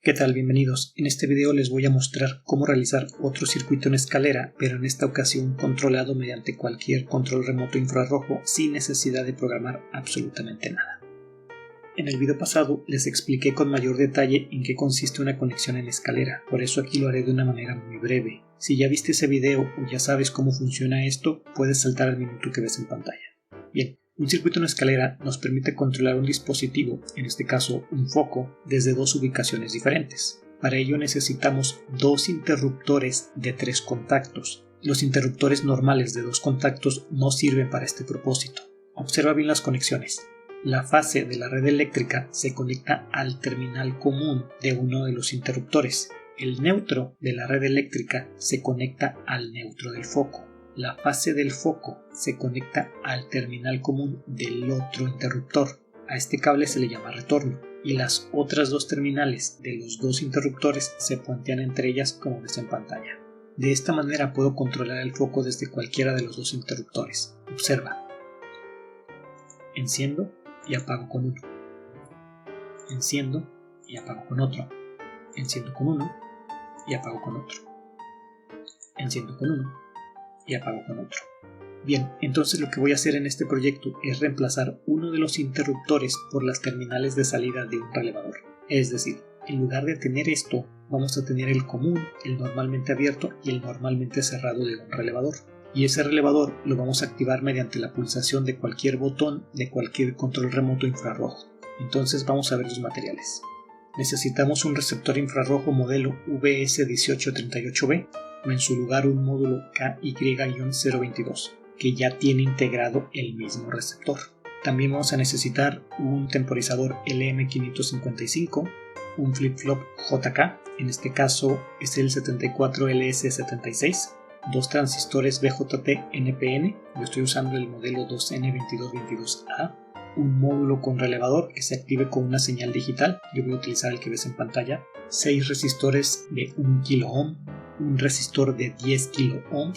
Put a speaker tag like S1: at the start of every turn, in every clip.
S1: ¿Qué tal? Bienvenidos. En este video les voy a mostrar cómo realizar otro circuito en escalera, pero en esta ocasión controlado mediante cualquier control remoto infrarrojo sin necesidad de programar absolutamente nada. En el video pasado les expliqué con mayor detalle en qué consiste una conexión en escalera, por eso aquí lo haré de una manera muy breve. Si ya viste ese video o ya sabes cómo funciona esto, puedes saltar al minuto que ves en pantalla. Bien. Un circuito en escalera nos permite controlar un dispositivo, en este caso un foco, desde dos ubicaciones diferentes. Para ello necesitamos dos interruptores de 3 contactos. Los interruptores normales de 2 contactos no sirven para este propósito. Observa bien las conexiones. La fase de la red eléctrica se conecta al terminal común de uno de los interruptores. El neutro de la red eléctrica se conecta al neutro del foco. La fase del foco se conecta al terminal común del otro interruptor. A este cable se le llama retorno y las otras dos terminales de los dos interruptores se puentean entre ellas como ves en pantalla. De esta manera puedo controlar el foco desde cualquiera de los dos interruptores. Observa. Enciendo y apago con uno. Enciendo y apago con otro. Enciendo con uno y apago con otro. Enciendo con uno y apago con otro. Bien, entonces lo que voy a hacer en este proyecto es reemplazar uno de los interruptores por las terminales de salida de un relevador. Es decir, en lugar de tener esto, vamos a tener el común, el normalmente abierto y el normalmente cerrado de un relevador. Y ese relevador lo vamos a activar mediante la pulsación de cualquier botón de cualquier control remoto infrarrojo. Entonces vamos a ver los materiales. Necesitamos un receptor infrarrojo modelo VS1838B o en su lugar un módulo KY-022 que ya tiene integrado el mismo receptor. También vamos a necesitar un temporizador LM555, un flip-flop JK, en este caso es el 74LS76, dos transistores BJT-NPN, yo estoy usando el modelo 2N2222A, un módulo con relevador que se active con una señal digital, yo voy a utilizar el que ves en pantalla, 6 resistores de 1 kΩ, un resistor de 10 kΩ,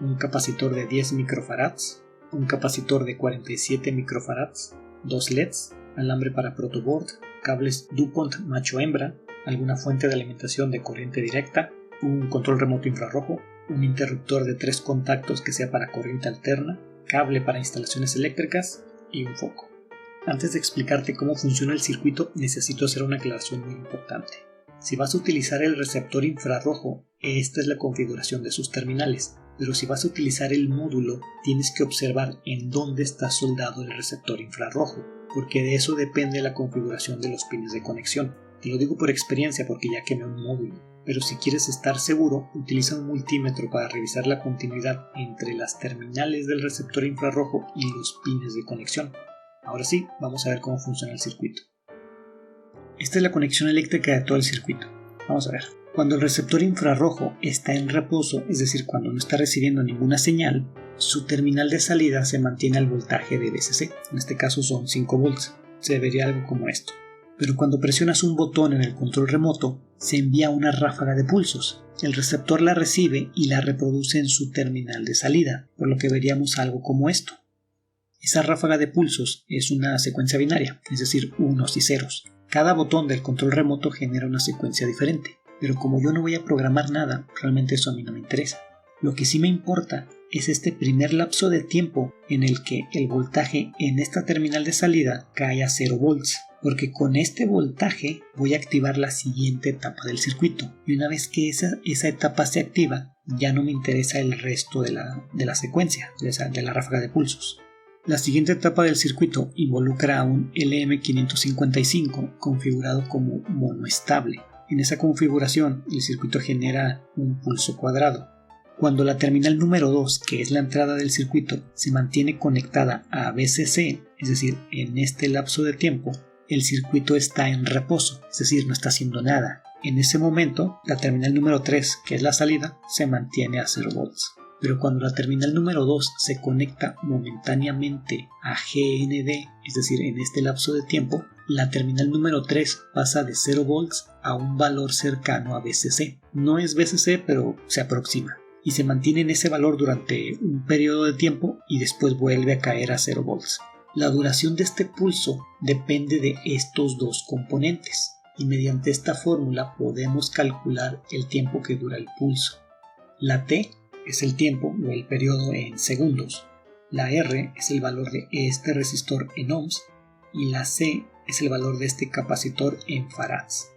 S1: un capacitor de 10 microfarads, un capacitor de 47 microfarads, 2 LEDs, alambre para protoboard, cables DuPont macho-hembra, alguna fuente de alimentación de corriente directa, un control remoto infrarrojo, un interruptor de 3 contactos que sea para corriente alterna, cable para instalaciones eléctricas y un foco. Antes de explicarte cómo funciona el circuito, necesito hacer una aclaración muy importante. Si vas a utilizar el receptor infrarrojo, esta es la configuración de sus terminales, pero si vas a utilizar el módulo, tienes que observar en dónde está soldado el receptor infrarrojo, porque de eso depende la configuración de los pines de conexión. Te lo digo por experiencia porque ya quemé un módulo, pero si quieres estar seguro, utiliza un multímetro para revisar la continuidad entre las terminales del receptor infrarrojo y los pines de conexión. Ahora sí, vamos a ver cómo funciona el circuito. Esta es la conexión eléctrica de todo el circuito. Vamos a ver. Cuando el receptor infrarrojo está en reposo, es decir, cuando no está recibiendo ninguna señal, su terminal de salida se mantiene al voltaje de VCC. En este caso son 5 volts. Se vería algo como esto. Pero cuando presionas un botón en el control remoto, se envía una ráfaga de pulsos. El receptor la recibe y la reproduce en su terminal de salida, por lo que veríamos algo como esto. Esa ráfaga de pulsos es una secuencia binaria, es decir, unos y ceros. Cada botón del control remoto genera una secuencia diferente, pero como yo no voy a programar nada, realmente eso a mí no me interesa. Lo que sí me importa es este primer lapso de tiempo en el que el voltaje en esta terminal de salida cae a 0 volts, porque con este voltaje voy a activar la siguiente etapa del circuito, y una vez que esa etapa se activa, ya no me interesa el resto de la secuencia, de la ráfaga de pulsos. La siguiente etapa del circuito involucra a un LM555 configurado como monoestable. En esa configuración, el circuito genera un pulso cuadrado. Cuando la terminal número 2, que es la entrada del circuito, se mantiene conectada a VCC, es decir, en este lapso de tiempo, el circuito está en reposo, es decir, no está haciendo nada. En ese momento, la terminal número 3, que es la salida, se mantiene a 0 volts. Pero cuando la terminal número 2 se conecta momentáneamente a GND, es decir, en este lapso de tiempo, la terminal número 3 pasa de 0 volts a un valor cercano a VCC. No es VCC, pero se aproxima. Y se mantiene en ese valor durante un periodo de tiempo y después vuelve a caer a 0 volts. La duración de este pulso depende de estos dos componentes. y mediante esta fórmula podemos calcular el tiempo que dura el pulso. La T es el tiempo o el periodo en segundos, la R es el valor de este resistor en ohms y la C es el valor de este capacitor en farads.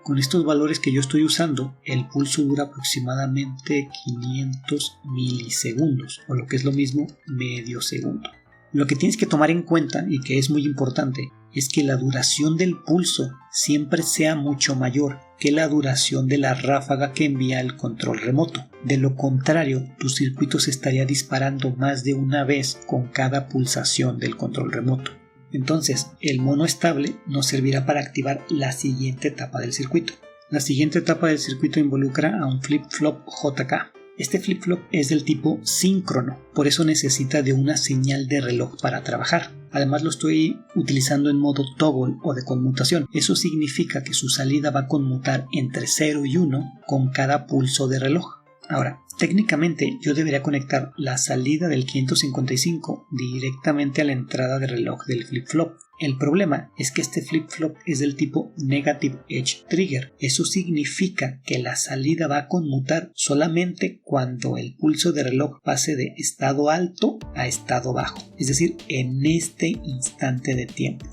S1: Con estos valores que yo estoy usando, el pulso dura aproximadamente 500 milisegundos, o lo que es lo mismo, medio segundo. Lo que tienes que tomar en cuenta, y que es muy importante, es que la duración del pulso siempre sea mucho mayor que la duración de la ráfaga que envía el control remoto. De lo contrario, tu circuito se estaría disparando más de una vez con cada pulsación del control remoto. Entonces, el mono estable nos servirá para activar la siguiente etapa del circuito. La siguiente etapa del circuito involucra a un flip-flop JK. Este flip-flop es del tipo síncrono, por eso necesita de una señal de reloj para trabajar. Además lo estoy utilizando en modo toggle o de conmutación. Eso significa que su salida va a conmutar entre 0 y 1 con cada pulso de reloj. Ahora, técnicamente yo debería conectar la salida del 555 directamente a la entrada de reloj del flip-flop. El problema es que este flip-flop es del tipo Negative Edge Trigger. Eso significa que la salida va a conmutar solamente cuando el pulso de reloj pase de estado alto a estado bajo, es decir, en este instante de tiempo.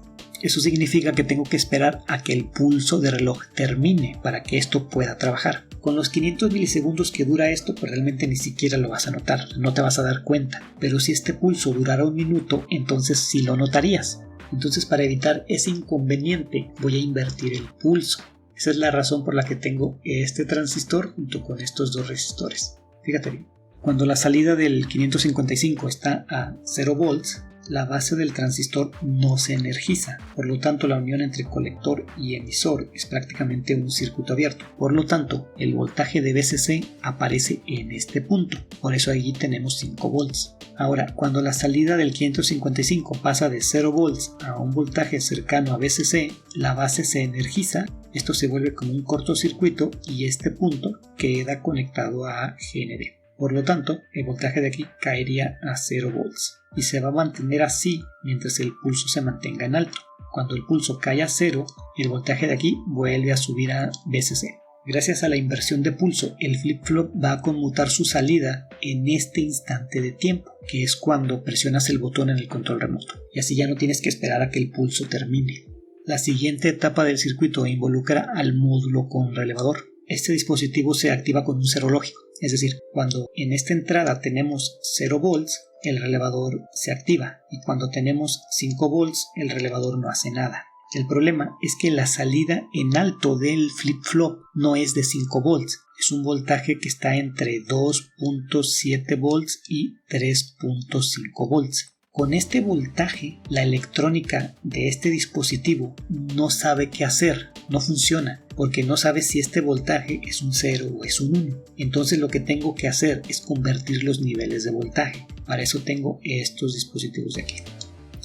S1: Eso significa que tengo que esperar a que el pulso de reloj termine para que esto pueda trabajar. Con los 500 milisegundos que dura esto, pues realmente ni siquiera lo vas a notar, no te vas a dar cuenta. Pero si este pulso durara 1 minuto, entonces sí lo notarías. Entonces, para evitar ese inconveniente, voy a invertir el pulso. Esa es la razón por la que tengo este transistor junto con estos dos resistores. Fíjate bien, cuando la salida del 555 está a 0 volts, la base del transistor no se energiza, por lo tanto la unión entre colector y emisor es prácticamente un circuito abierto. Por lo tanto, el voltaje de VCC aparece en este punto, por eso allí tenemos 5 volts. Ahora, cuando la salida del 555 pasa de 0 volts a un voltaje cercano a VCC, la base se energiza, esto se vuelve como un cortocircuito y este punto queda conectado a GND. Por lo tanto, el voltaje de aquí caería a 0 volts y se va a mantener así mientras el pulso se mantenga en alto. Cuando el pulso cae a 0, el voltaje de aquí vuelve a subir a VCC. Gracias a la inversión de pulso, el flip-flop va a conmutar su salida en este instante de tiempo, que es cuando presionas el botón en el control remoto, y así ya no tienes que esperar a que el pulso termine. La siguiente etapa del circuito involucra al módulo con relevador. Este dispositivo se activa con un cero lógico, es decir, cuando en esta entrada tenemos 0 volts, el relevador se activa y cuando tenemos 5 volts, el relevador no hace nada. El problema es que la salida en alto del flip-flop no es de 5 volts, es un voltaje que está entre 2.7 volts y 3.5 volts. Con este voltaje, la electrónica de este dispositivo no sabe qué hacer, no funciona, porque no sabe si este voltaje es un 0 o es un 1. Entonces lo que tengo que hacer es convertir los niveles de voltaje. Para eso tengo estos dispositivos de aquí.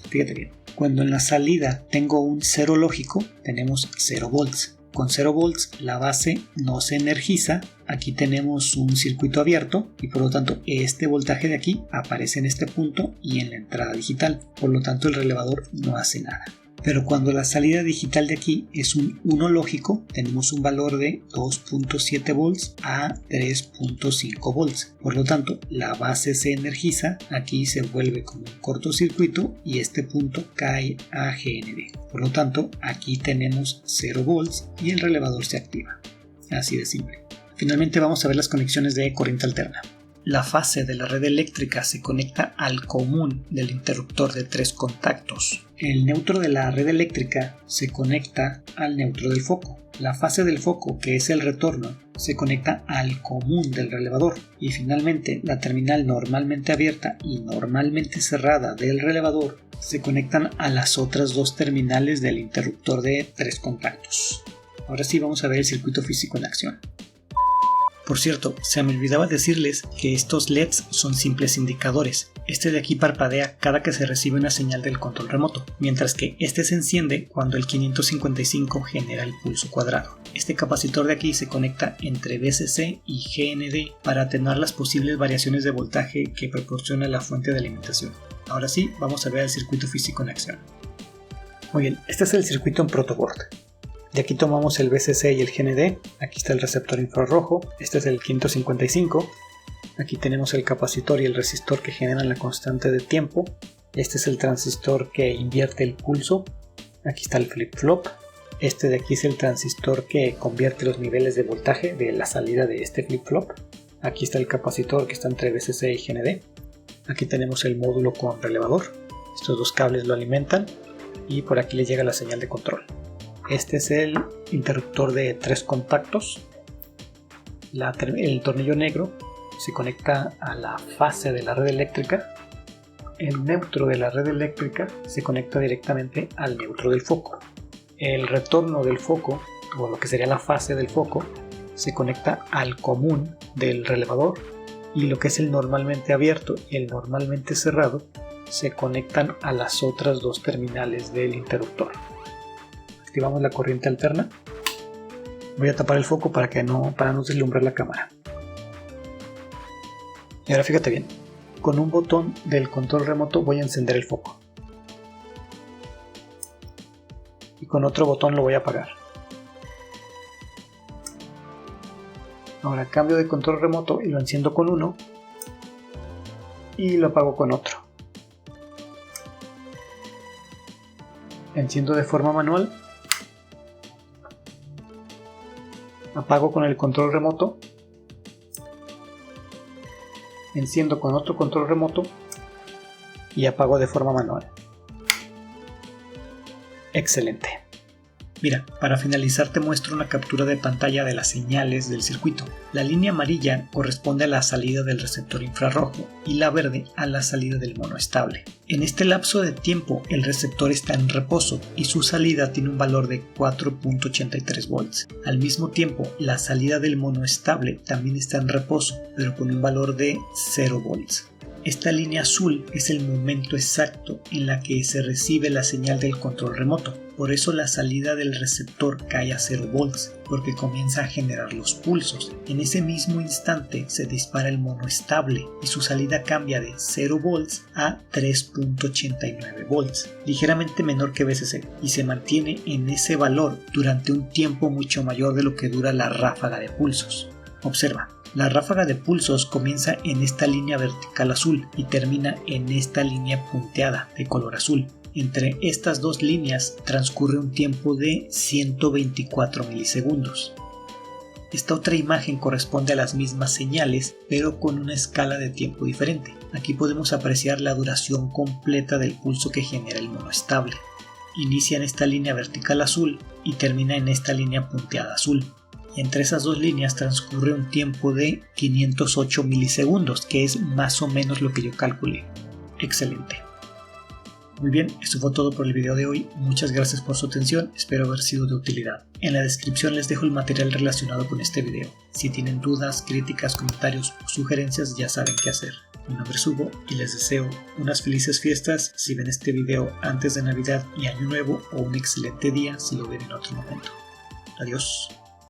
S1: Fíjate bien, cuando en la salida tengo un cero lógico, tenemos 0 volts. Con 0 volts la base no se energiza, aquí tenemos un circuito abierto y por lo tanto este voltaje de aquí aparece en este punto y en la entrada digital, por lo tanto el relevador no hace nada. Pero cuando la salida digital de aquí es un 1 lógico, tenemos un valor de 2.7 volts a 3.5 volts. Por lo tanto, la base se energiza, aquí se vuelve como un cortocircuito y este punto cae a GND. Por lo tanto, aquí tenemos 0 volts y el relevador se activa. Así de simple. Finalmente vamos a ver las conexiones de corriente alterna. La fase de la red eléctrica se conecta al común del interruptor de 3 contactos. El neutro de la red eléctrica se conecta al neutro del foco. La fase del foco, que es el retorno, se conecta al común del relevador. Y finalmente, la terminal normalmente abierta y normalmente cerrada del relevador se conectan a las otras dos terminales del interruptor de 3 contactos. Ahora sí vamos a ver el circuito físico en acción. Por cierto, se me olvidaba decirles que estos LEDs son simples indicadores. Este de aquí parpadea cada que se recibe una señal del control remoto, mientras que este se enciende cuando el 555 genera el pulso cuadrado. Este capacitor de aquí se conecta entre VCC y GND para atenuar las posibles variaciones de voltaje que proporciona la fuente de alimentación. Ahora sí, vamos a ver el circuito físico en acción. Muy bien, este es el circuito en protoboard. De aquí tomamos el VCC y el GND. Aquí está el receptor infrarrojo. Este es el 555. Aquí tenemos el capacitor y el resistor que generan la constante de tiempo. Este es el transistor que invierte el pulso. Aquí está el flip-flop. Este de aquí es el transistor que convierte los niveles de voltaje de la salida de este flip-flop. Aquí está el capacitor que está entre VCC y GND. Aquí tenemos el módulo con relevador. Estos dos cables lo alimentan y por aquí le llega la señal de control. Este es el interruptor de 3 contactos. El tornillo negro se conecta a la fase de la red eléctrica. El neutro de la red eléctrica se conecta directamente al neutro del foco. El retorno del foco, o lo que sería la fase del foco, se conecta al común del relevador, y lo que es el normalmente abierto y el normalmente cerrado se conectan a las otras dos terminales del interruptor. Activamos la corriente alterna. Voy a tapar el foco para no deslumbrar la cámara. Y ahora fíjate bien, con un botón del control remoto voy a encender el foco y con otro botón lo voy a apagar. Ahora cambio de control remoto y lo enciendo con uno y lo apago con otro. Enciendo de forma manual, apago con el control remoto, enciendo con otro control remoto y apago de forma manual. Excelente. Mira, para finalizar te muestro una captura de pantalla de las señales del circuito. La línea amarilla corresponde a la salida del receptor infrarrojo y la verde a la salida del monoestable. En este lapso de tiempo el receptor está en reposo y su salida tiene un valor de 4.83 volts. Al mismo tiempo la salida del monoestable también está en reposo, pero con un valor de 0 volts. Esta línea azul es el momento exacto en la que se recibe la señal del control remoto. Por eso la salida del receptor cae a 0 volts, porque comienza a generar los pulsos. En ese mismo instante se dispara el monoestable y su salida cambia de 0 volts a 3.89 volts, ligeramente menor que VCC, y se mantiene en ese valor durante un tiempo mucho mayor de lo que dura la ráfaga de pulsos. Observa. La ráfaga de pulsos comienza en esta línea vertical azul y termina en esta línea punteada de color azul. Entre estas dos líneas transcurre un tiempo de 124 milisegundos. Esta otra imagen corresponde a las mismas señales, pero con una escala de tiempo diferente. Aquí podemos apreciar la duración completa del pulso que genera el monoestable. Inicia en esta línea vertical azul y termina en esta línea punteada azul. Y entre esas dos líneas transcurre un tiempo de 508 milisegundos, que es más o menos lo que yo calculé. Excelente. Muy bien, esto fue todo por el video de hoy. Muchas gracias por su atención, espero haber sido de utilidad. En la descripción les dejo el material relacionado con este video. Si tienen dudas, críticas, comentarios o sugerencias ya saben qué hacer. Mi nombre es Hugo y les deseo unas felices fiestas si ven este video antes de Navidad y Año Nuevo, o un excelente día si lo ven en otro momento. Adiós.